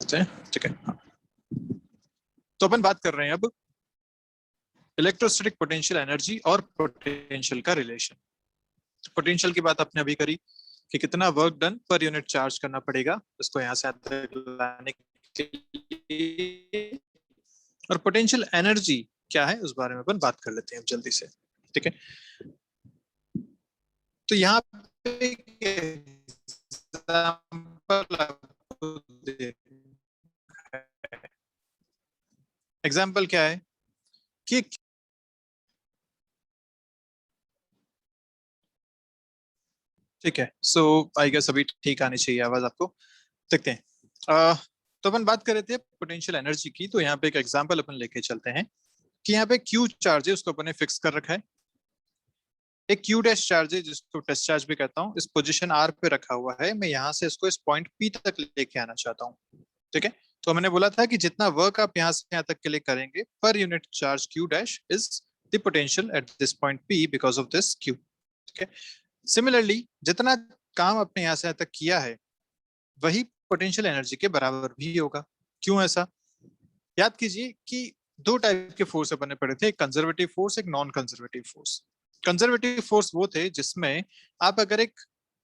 ठीक है। हाँ। तो अपन बात कर रहे हैं अब इलेक्ट्रोस्टैटिक पोटेंशियल एनर्जी और पोटेंशियल का रिलेशन। पोटेंशियल की बात आपने अभी करी कि कितना work done per unit charge करना पड़ेगा इसको यहाँ से तक लाने के लिए, और पोटेंशियल एनर्जी क्या है उस बारे में अपन बात कर लेते हैं जल्दी से। ठीक है, तो यहाँ पे एग्जाम्पल क्या है कि ठीक है, सो आई गेस अभी ठीक आनी चाहिए आवाज आपको। देखते हैं। तो अपन बात कर रहे थे पोटेंशियल एनर्जी की, तो यहाँ पे एक एग्जांपल अपन लेके चलते हैं कि यहाँ पे क्यू चार्ज है, उसको अपन ने फिक्स कर रखा है। एक क्यू डैश चार्ज है जिसको टेस्ट चार्ज भी कहता हूँ, इस पोजीशन आर पे रखा हुआ है। मैं यहाँ से इसको इस पॉइंट पी तक लेके आना चाहता हूँ। ठीक है, तो मैंने बोला था कि जितना वर्क आप यहाँ से यहाँ तक के लिए करेंगे per unit charge Q dash is the potential at this point P because of this Q. ठीक है, सिमिलरली जितना काम आपने यहाँ से यहाँ तक किया है वही पोटेंशियल एनर्जी के बराबर भी होगा। क्यों ऐसा? याद कीजिए कि दो टाइप के फोर्स अपने पढ़े थे, एक कंजर्वेटिव फोर्स, एक non conservative force. Conservative force वो थे जिसमें आप अगर एक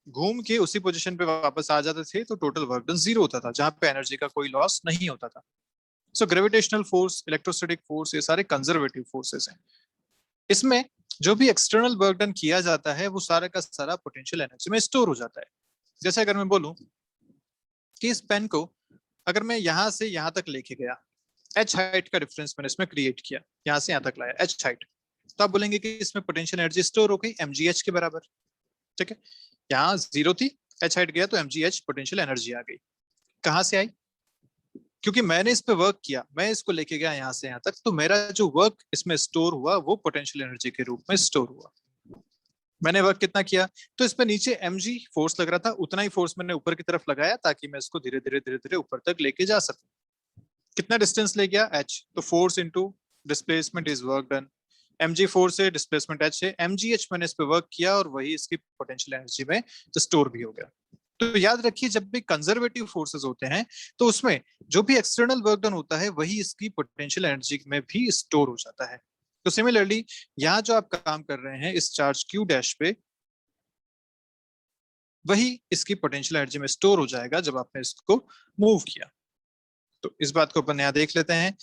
घूम के उसी पोजीशन पे वापस आ जाते थे तो टोटल वर्क डन जीरो होता था, जहां पे एनर्जी का कोई लॉस नहीं होता था। So gravitational force, electrostatic force, ये सारे कंजर्वेटिव फोर्सेस हैं। इसमें जो भी एक्सटर्नल वर्क डन किया जाता है वो सारा का सारा पोटेंशियल एनर्जी में स्टोर हो जाता है। जैसे अगर मैं बोलूं कि इस पेन को अगर मैं यहां से यहां तक लेके गया, एच हाइट का डिफरेंस मैंने इसमें क्रिएट किया, यहां से यहां तक लाया एच हाइट, तो आप बोलेंगे कि इसमें पोटेंशियल एनर्जी स्टोर हो गई mgh के बराबर। ठीक है, यहाँ जीरो थी, एच हाइट गया तो mgh पोटेंशियल एनर्जी आ गई। कहां से आई? क्योंकि मैंने इस पे वर्क किया, मैं इसको लेके गया यहाँ से यहाँ तक, तो मेरा जो वर्क इसमें स्टोर हुआ वो पोटेंशियल एनर्जी के रूप में स्टोर हुआ। मैंने वर्क कितना किया, तो इसमें नीचे mg फोर्स लग रहा था, उतना ही फोर्स मैंने ऊपर की तरफ लगाया ताकि मैं इसको धीरे धीरे धीरे धीरे ऊपर तक लेके जा सकूं। कितना डिस्टेंस ले गया? h, तो force into displacement is work done. mg force है, डिस्प्लेसमेंट h है, mgh मैंने इस पे वर्क किया और वही इसकी पोटेंशियल एनर्जी में स्टोर भी हो गया। तो याद रखिए जब भी कंजर्वेटिव फोर्सेस होते हैं तो उसमें जो भी एक्सटर्नल वर्क डन होता है वही इसकी पोटेंशियल एनर्जी में भी स्टोर हो जाता है। तो सिमिलरली यहाँ जो आप काम कर रहे हैं इस चार्ज क्यू डैश पे, वही इसकी पोटेंशियल एनर्जी में स्टोर हो जाएगा जब आपने इसको मूव किया। तो इस बात को अपन यहाँ देख लेते हैं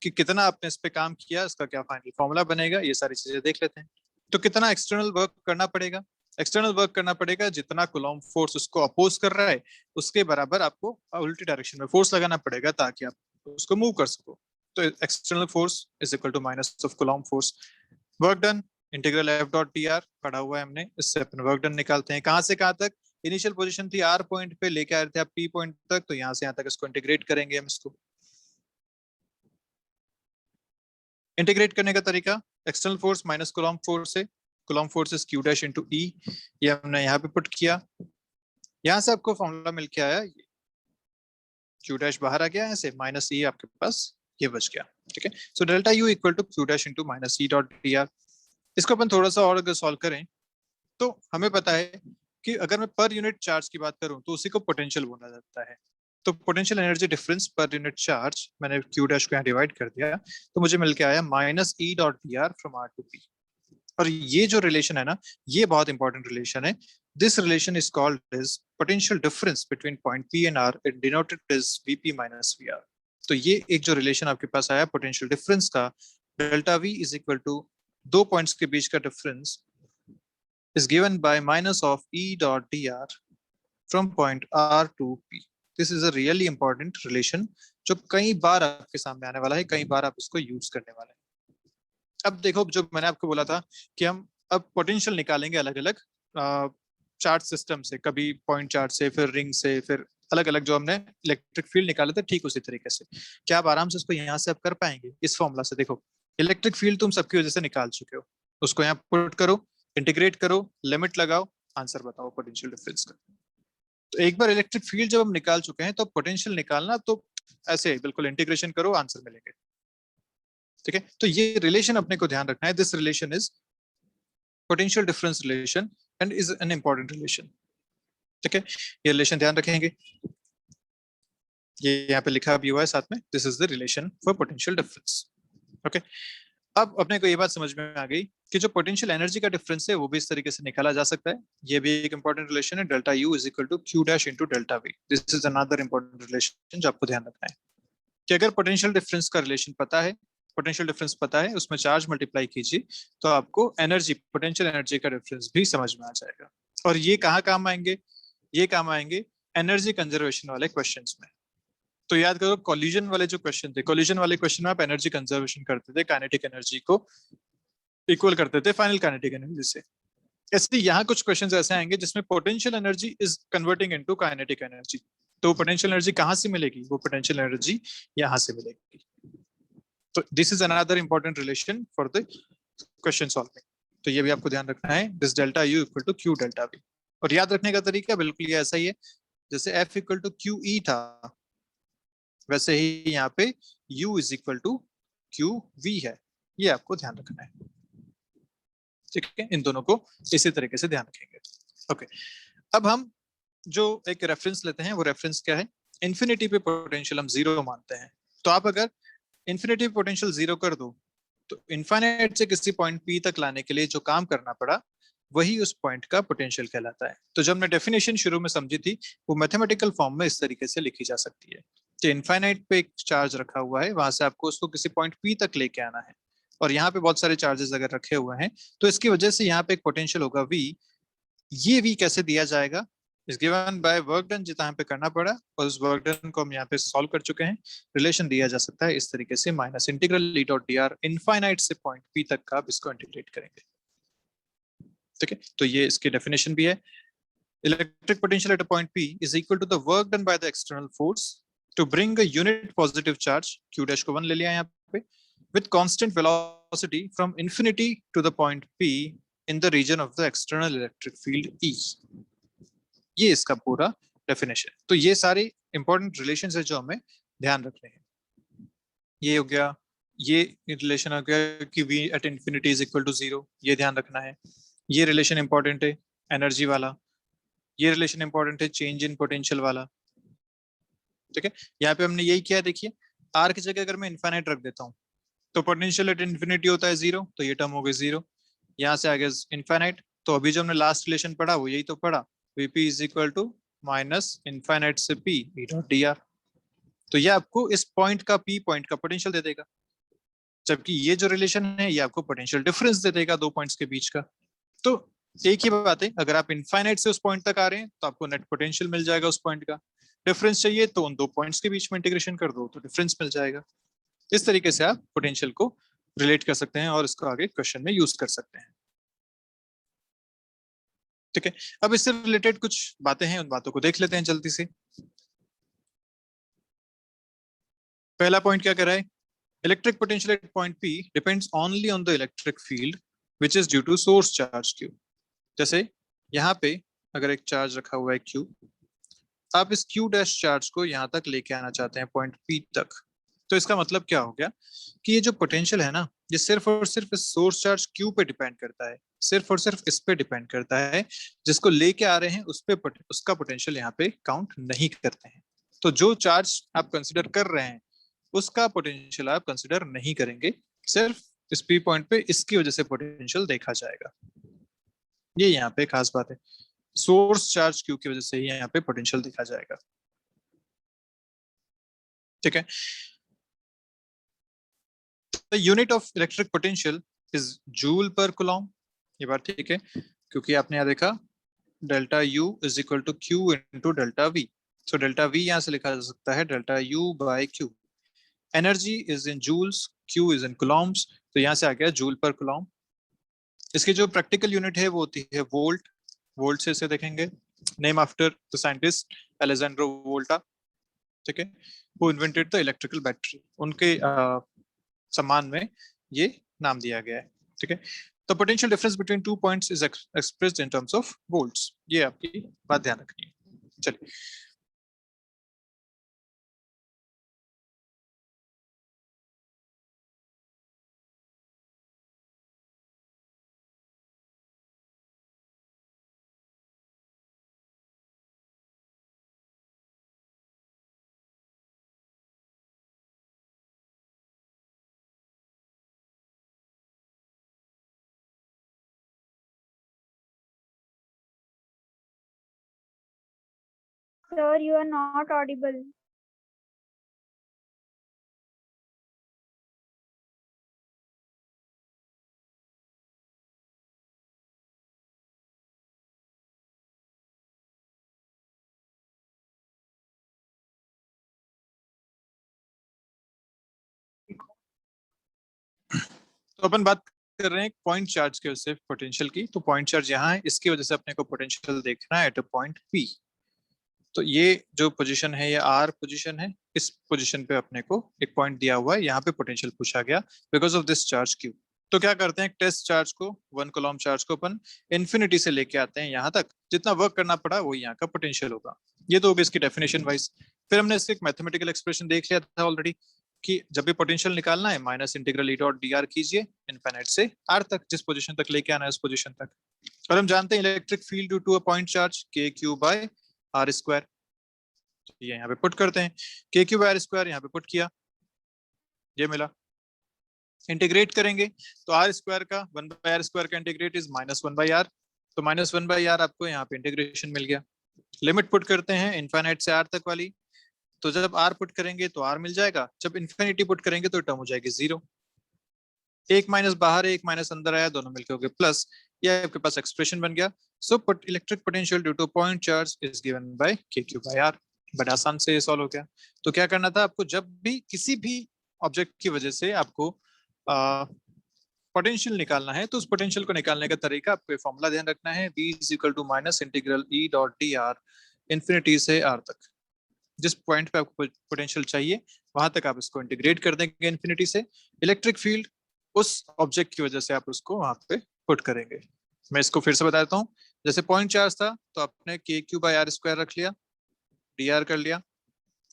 कि कितना आपने इस पे काम किया, इसका क्या फाइनल फॉर्मूला बनेगा, ये सारी चीजें देख लेते हैं। तो कितना एक्सटर्नल वर्क करना पड़ेगा? एक्सटर्नल वर्क करना पड़ेगा जितना कूलॉम फोर्स उसको अपोज कर रहा है उसके बराबर आपको उल्टी डायरेक्शन में फोर्स लगाना पड़ेगा ताकि आप उसको मूव कर सको। तो external force is equal to minus of coulomb force. Work done integral F dot D R पढ़ा हुआ है हमने, इससे अपन वर्क डन निकालते हैं। कहां से कहां तक? इनिशियल पोजीशन थी आर पॉइंट पे, लेके आए थे आप पी पॉइंट तक, तो यहाँ से यहाँ तक इसको इंटीग्रेट करेंगे हम। इसको इंटीग्रेट करने का तरीका, external force minus coulomb force है, coulomb force is q dash into E, ये हमने यहाँ पे पुट किया। यहाँ से आपको फॉर्मूला मिल के आया, क्यू डैश बाहर आ गया, ऐसे माइनस ई आपके पास ये बच गया। ठीक है, so delta U equal to Q dash into minus E dot D R. इसको अपन थोड़ा सा और अगर सॉल्व करें तो हमें पता है कि अगर मैं पर यूनिट चार्ज की बात करूं तो उसी को पोटेंशियल बोला जाता है। तो potential energy difference per unit charge, मैंने क्यू डैश को यहाँ डिवाइड कर दिया तो मुझे मिल के आया minus E dot D R from R to P. और ये जो रिलेशन है ना, ये बहुत इंपॉर्टेंट रिलेशन है। This relation is called as potential difference between point P and R, it denoted as VP minus V R. तो ये एक जो रिलेशन आपके पास आया पोटेंशियल डिफरेंस का, delta V is equal to दो पॉइंट्स के बीच का difference is given by minus of E dot dr from point R to P. This is a really important relation जो कई बार आपके सामने आने वाला है, कई बार आप इसको यूज करने वाले हैं। अब देखो, जो मैंने आपको बोला था कि हम अब पोटेंशियल निकालेंगे अलग अलग चार्ज सिस्टम से, कभी पॉइंट चार्ज से, फिर रिंग से, फिर अलग अलग जो हमने इलेक्ट्रिक फील्ड निकाले थे, ठीक उसी तरीके से। क्या आप आराम से इसको यहाँ से आप कर पाएंगे? इस फॉर्मूला से देखो, इलेक्ट्रिक फील्ड तुम सबकी वजह से निकाल चुके हो, उसको यहाँ पुट करो, इंटीग्रेट करो, लिमिट लगाओ, आंसर बताओ पोटेंशियल डिफरेंस का। तो एक बार इलेक्ट्रिक फील्ड जब हम निकाल चुके हैं तो पोटेंशियल निकालना तो ऐसे बिल्कुल इंटीग्रेशन करो, आंसर मिलेंगे। ठीक है, तो ये रिलेशन अपने को ध्यान रखना है, this relation is potential difference relation and is an important relation. ठीक है, ये रिलेशन ध्यान रखेंगे। ये यहाँ पे लिखा भी हुआ है साथ में, this is the relation for potential difference. Okay, अब अपने को ये बात समझ में आ गई कि जो पोटेंशियल एनर्जी का डिफरेंस है वो भी इस तरीके से निकाला जा सकता है। ये भी एक इंपॉर्टेंट रिलेशन है, delta U is equal to Q dash into delta V. This is another important relation जो आपको ध्यान रखना है कि अगर पोटेंशियल डिफरेंस का रिलेशन पता है, पोटेंशियल डिफरेंस पता है, उसमें चार्ज मल्टीप्लाई कीजिए तो आपको एनर्जी, पोटेंशियल एनर्जी का डिफरेंस भी समझ में आ जाएगा। और ये कहाँ काम आएंगे? ये काम आएंगे एनर्जी कंजर्वेशन वाले क्वेश्चंस में। तो याद करो कोलिजन वाले जो क्वेश्चन थे, कोलिजन वाले क्वेश्चन में आप एनर्जी कंजर्वेशन करते थे, काइनेटिक एनर्जी को इक्वल करते थे फाइनल काइनेटिक एनर्जी से। ऐसे यहाँ कुछ क्वेश्चंस ऐसे आएंगे जिसमें potential energy is converting into kinetic energy. तो पोटेंशियल एनर्जी कहाँ से मिलेगी? वो पोटेंशियल एनर्जी यहाँ से मिलेगी। तो this is another important relation for the question solving. तो ये भी आपको ध्यान रखना है, this delta U equal to Q delta V. और याद रखने का तरीका बिल्कुल ये ऐसा ही है, जैसे F equal to Q E था वैसे ही यहाँ पे u is equal to Q V है। ये आपको ध्यान रखना है, ठीक है? इन दोनों को इसी तरीके से ध्यान रखेंगे। ओके, अब हम जो एक रेफरेंस लेते हैं वो रेफरेंस क्या है? इन्फिनिटी पे पोटेंशियल हम जीरो मानते हैं। तो आप अगर इन्फिनिटी पोटेंशियल जीरो कर दो तो इनफाइनाइट से किसी पॉइंट पी तक लाने के लिए जो काम करना पड़ा वही उस पॉइंट का पोटेंशियल कहलाता है। तो जब हमने डेफिनेशन शुरू में समझी थी वो मैथमेटिकल फॉर्म में इस तरीके से लिखी जा सकती है कि इनफाइनाइट पे एक चार्ज रखा हुआ है, वहां से आपको उसको किसी पॉइंट पी तक लेके आना है और यहाँ पे बहुत सारे चार्जेस अगर रखे हुए हैं तो इसकी वजह से यहाँ पे एक पोटेंशियल होगा वी। ये वी कैसे दिया जाएगा? Is given by work done, जितना यहाँ पे करना पड़ा और उस वर्क डन को हम यहाँ पे सॉल्व कर चुके हैं। रिलेशन दिया जा सकता है इस तरीके से, minus integral E dot D are infinite से पॉइंट पी तक का आप इसको इंटीग्रेट करेंगे। ठीक है, तो ये इसकी डेफिनेशन भी है। Electric potential at a point P is equal to the work done by the external force to bring a unit positive charge, Q dash को 1 ले लिया यहाँ पे, with constant velocity from infinity to the point P in the region of the external electric field E। ये इसका पूरा definition. तो ये सारे इंपॉर्टेंट रिलेशन है जो हमें ध्यान रखने हैं। ये हो गया, ये रिलेशन हो गया कि v at infinity is equal to zero, ये ध्यान रखना है। ये रिलेशन इंपॉर्टेंट है एनर्जी वाला। ये रिलेशन इंपॉर्टेंट है चेंज इन पोटेंशियल वाला। ठीक है, यहाँ पे हमने यही किया है। देखिए आर की जगह अगर मैं इन्फाइनाइट रख देता हूँ तो पोटेंशियल एट इन्फिनिटी होता है जीरो, तो ये टर्म हो गई जीरो। यहाँ से आगे इन्फाइनाइट, तो अभी जो हमने लास्ट रिलेशन पढ़ा वो यही तो पढ़ा, VP is equal to minus infinite से P E dot D R. तो ये आपको इस पॉइंट का, पी पॉइंट का पोटेंशियल दे देगा, जबकि ये जो रिलेशन है ये आपको पोटेंशियल डिफरेंस दे देगा दो पॉइंट्स के बीच का। तो एक ही बात है, अगर आप इनफाइनाइट से उस पॉइंट तक आ रहे हैं तो आपको नेट पोटेंशियल मिल जाएगा उस पॉइंट का। डिफरेंस चाहिए तो उन दो पॉइंट्स के बीच में इंटीग्रेशन कर दो तो डिफरेंस मिल जाएगा। इस तरीके से आप पोटेंशियल को रिलेट कर सकते हैं और इसको आगे क्वेश्चन में यूज कर सकते हैं। ठीक है, अब इससे रिलेटेड कुछ बातें हैं, उन बातों को देख लेते हैं जल्दी से। पहला पॉइंट क्या कर रहा है? Electric potential at point P depends only on the electric field which is due to source charge Q. जैसे यहाँ पे अगर एक चार्ज रखा हुआ है क्यू, आप इस क्यू डैश चार्ज को यहाँ तक लेके आना चाहते हैं पॉइंट पी तक। तो इसका मतलब क्या हो गया कि ये जो पोटेंशियल है ना ये सिर्फ और सिर्फ इस सोर्स चार्ज क्यू पे डिपेंड करता है, सिर्फ और सिर्फ इस पे डिपेंड करता है। जिसको लेके आ रहे हैं उस पे उसका पोटेंशियल यहाँ पे काउंट नहीं करते हैं। तो जो चार्ज आप कंसिडर कर रहे हैं उसका पोटेंशियल आप कंसिडर नहीं करेंगे, सिर्फ इस पी पॉइंट पे इसकी वजह से पोटेंशियल देखा जाएगा। ये यहाँ पे खास बात है, सोर्स चार्ज क्यू की वजह से ही यहाँ पे पोटेंशियल देखा जाएगा। ठीक है, the unit of electric potential is joule per coulomb. ये बात ठीक है क्योंकि आपने यहाँ देखा delta U is equal to Q into delta V. So delta V यहाँ से लिखा जा सकता है delta U by Q. Energy is in joules, Q is in coulombs, तो यहाँ से आ गया जूल पर कूलॉम। इसकी जो प्रैक्टिकल यूनिट है वो होती है वोल्ट। वोल्ट से इसे देखेंगे, नेम आफ्टर द साइंटिस्ट अलेजेंड्रो वोल्टा। ठीक है, who invented the electrical battery, उनके सम्मान में ये नाम दिया गया है। ठीक है, तो potential difference between two points is expressed in terms of volts. ये आपकी बात ध्यान रखनी है। चलिए। Sir, you are not audible. तो अपन बात कर रहे हैं पॉइंट चार्ज के वजह से पोटेंशियल की। तो पॉइंट चार्ज यहाँ है, इसकी वजह से अपने को पोटेंशियल देखना है एट अ पॉइंट पी। तो ये जो पोजीशन है ये आर पोजीशन है, इस पोजीशन पे अपने को एक पॉइंट दिया हुआ है, यहाँ पे पोटेंशियल पूछा गया because of this charge Q. तो क्या करते हैं, टेस्ट चार्ज को, 1 कूलम चार्ज को अपन इन्फिनिटी से लेके आते हैं यहाँ तक, जितना वर्क करना पड़ा वो यहाँ का पोटेंशियल होगा। ये तो होगी इसकी डेफिनेशन वाइज। फिर हमने इसके एक मैथमेटिकल एक्सप्रेशन देख लिया था ऑलरेडी कि जब भी पोटेंशियल निकालना है minus integral E dot D are कीजिए इनफिनिट से आर तक, जिस पोजीशन तक लेके आना है उस पोजीशन तक। और हम जानते हैं electric field due to a point charge K Q by R square. ये यहाँ पे पुट करते हैं, के क्यू बाय आर स्क्वायर यहाँ पे पुट किया, ये मिला। इंटीग्रेट करेंगे तो आर स्क्वायर का 1/r² का इंटीग्रेट इज -1/r। तो -1/r आपको यहाँ पे इंटीग्रेशन मिल गया। लिमिट पुट करते हैं इनफाइनाइट से आर तक वाली। तो जब आर पुट करेंगे तो आर मिल जाएगा, जब इन्फिनिटी पुट करेंगे तो टर्म हो जाएगी 0। एक माइनस बाहर है, एक माइनस अंदर आया, दोनों मिलकर हो गए प्लस। ये आपके पास एक्सप्रेशन बन गया। So electric potential due two point charge is given by के क्यू बाय आर। बड़ा आसान से ये सॉल्व हो गया। तो क्या करना था आपको, जब भी किसी भी ऑब्जेक्ट की वजह से आपको पोटेंशियल निकालना है तो उस पोटेंशियल को निकालने का तरीका आपको फॉर्मूला ध्यान रखना है, v is equal to minus integral E dot D R infinity से आर तक। जिस पॉइंट पे आपको पोटेंशियल चाहिए वहां तक आप इसको इंटीग्रेट कर देंगे इन्फिनिटी से। इलेक्ट्रिक फील्ड उस ऑब्जेक्ट की वजह से आप उसको वहां पे पुट करेंगे। मैं इसको फिर से बताता हूँ। जैसे पॉइंट चार्ज था तो आपने के क्यू बाय आर स्क्वायर रख लिया, डी आर कर लिया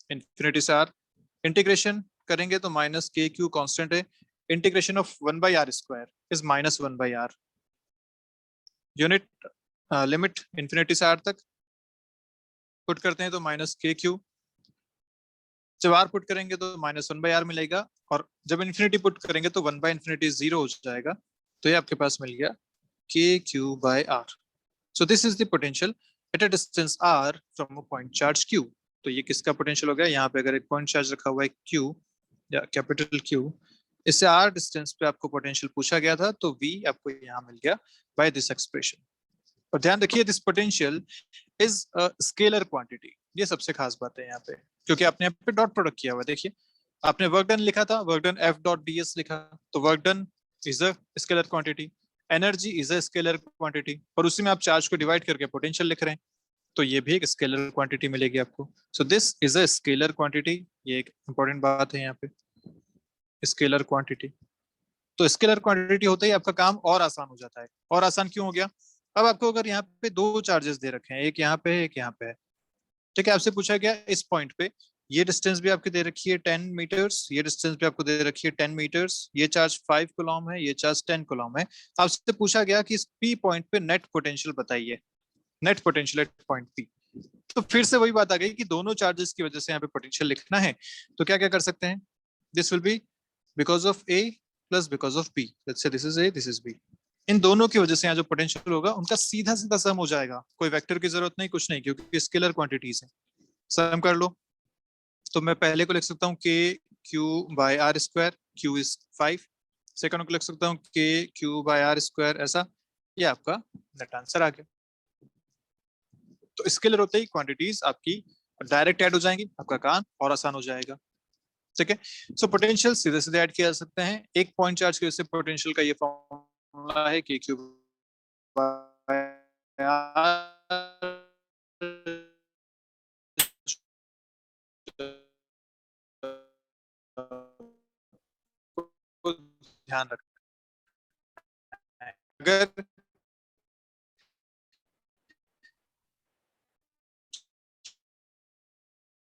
इन्फिनिटी से आर। इंटीग्रेशन करेंगे तो माइनस के क्यू कॉन्स्टेंट है, integration of 1/r² is -1/r। Unit limit infinity से आर तक पुट करते हैं तो माइनस के क्यू। जब आर पुट करेंगे तो -1/r मिलेगा, और जब इन्फिनिटी पुट करेंगे तो 1/∞ 0 हो जाएगा। तो ये आपके पास मिल गया K Q by R. So this is the potential at a distance R from a point charge Q. तो ये किसका पोटेंशियल हो गया, यहाँ पे अगर एक पॉइंट चार्ज रखा हुआ है क्यू या कैपिटल क्यू, इससे आर डिस्टेंस पे आपको पोटेंशियल पूछा गया था, तो वी आपको यहाँ मिल गया बाय दिस एक्सप्रेशन। और ध्यान रखिए this potential is a scalar quantity. ये सबसे खास बात है यहाँ पे, क्योंकि आपने यहाँ पे डॉट प्रोडक्ट किया हुआ है। देखिए आपने वर्क डन लिखा था, work done F dot D S लिखा, तो work done is a scalar quantity, energy is a scalar quantity, और उसी में आप चार्ज को डिवाइड करके पोटेंशियल लिख रहे हैं, तो ये भी एक स्केलर क्वांटिटी मिलेगी आपको। सो this is a scalar quantity. ये एक इंपॉर्टेंट बात है यहाँ पे, स्केलर क्वांटिटी। तो स्केलर क्वांटिटी होते ही आपका काम और आसान हो जाता है। और आसान क्यों हो गया, अब आपको अगर यहाँ पे दो चार्जेस दे रखे हैं, एक यहाँ पे है एक यहाँ पे है, ठीक है, आपसे पूछा गया इस पॉइंट पे ये डिस्टेंस भी आपकी दे रखी है 10 मीटर्स, ये डिस्टेंस भी आपको दे रखी है 10 मीटर्स, ये चार्ज 5 कूलम है, ये चार्ज 10 कूलम है। आपसे पूछा गया कि इस पी पॉइंट पे नेट पोटेंशियल बताइए, net potential at point P. तो फिर से वही बात आ गई कि दोनों चार्जेस की वजह से यहाँ पे पोटेंशियल लिखना है, तो क्या क्या कर सकते हैं, this will be because of A plus because of B, let's say this is A this is B. इन दोनों की वजह से यहाँ जो पोटेंशियल होगा उनका सीधा सीधा सम हो जाएगा, कोई वेक्टर की जरूरत नहीं, कुछ नहीं, क्योंकि स्केलर क्वांटिटीज है। सम कर लो, तो मैं पहले को लिख सकता हूँ K Q by R square, Q is 5। Second को लिख सकता हूँ K Q by R square, ऐसा। ये आपका नेट आंसर आ गया। तो स्केलर होते ही क्वांटिटीज आपकी डायरेक्ट ऐड हो जाएंगी, आपका काम और आसान हो जाएगा। ठीक है, सो पोटेंशियल सीधे सीधे ऐड किया जा सकते हैं। एक पॉइंट चार्ज की वजह से पोटेंशियल का ये फॉर्मूला है कि क्यू ध्यान रखना है, अगर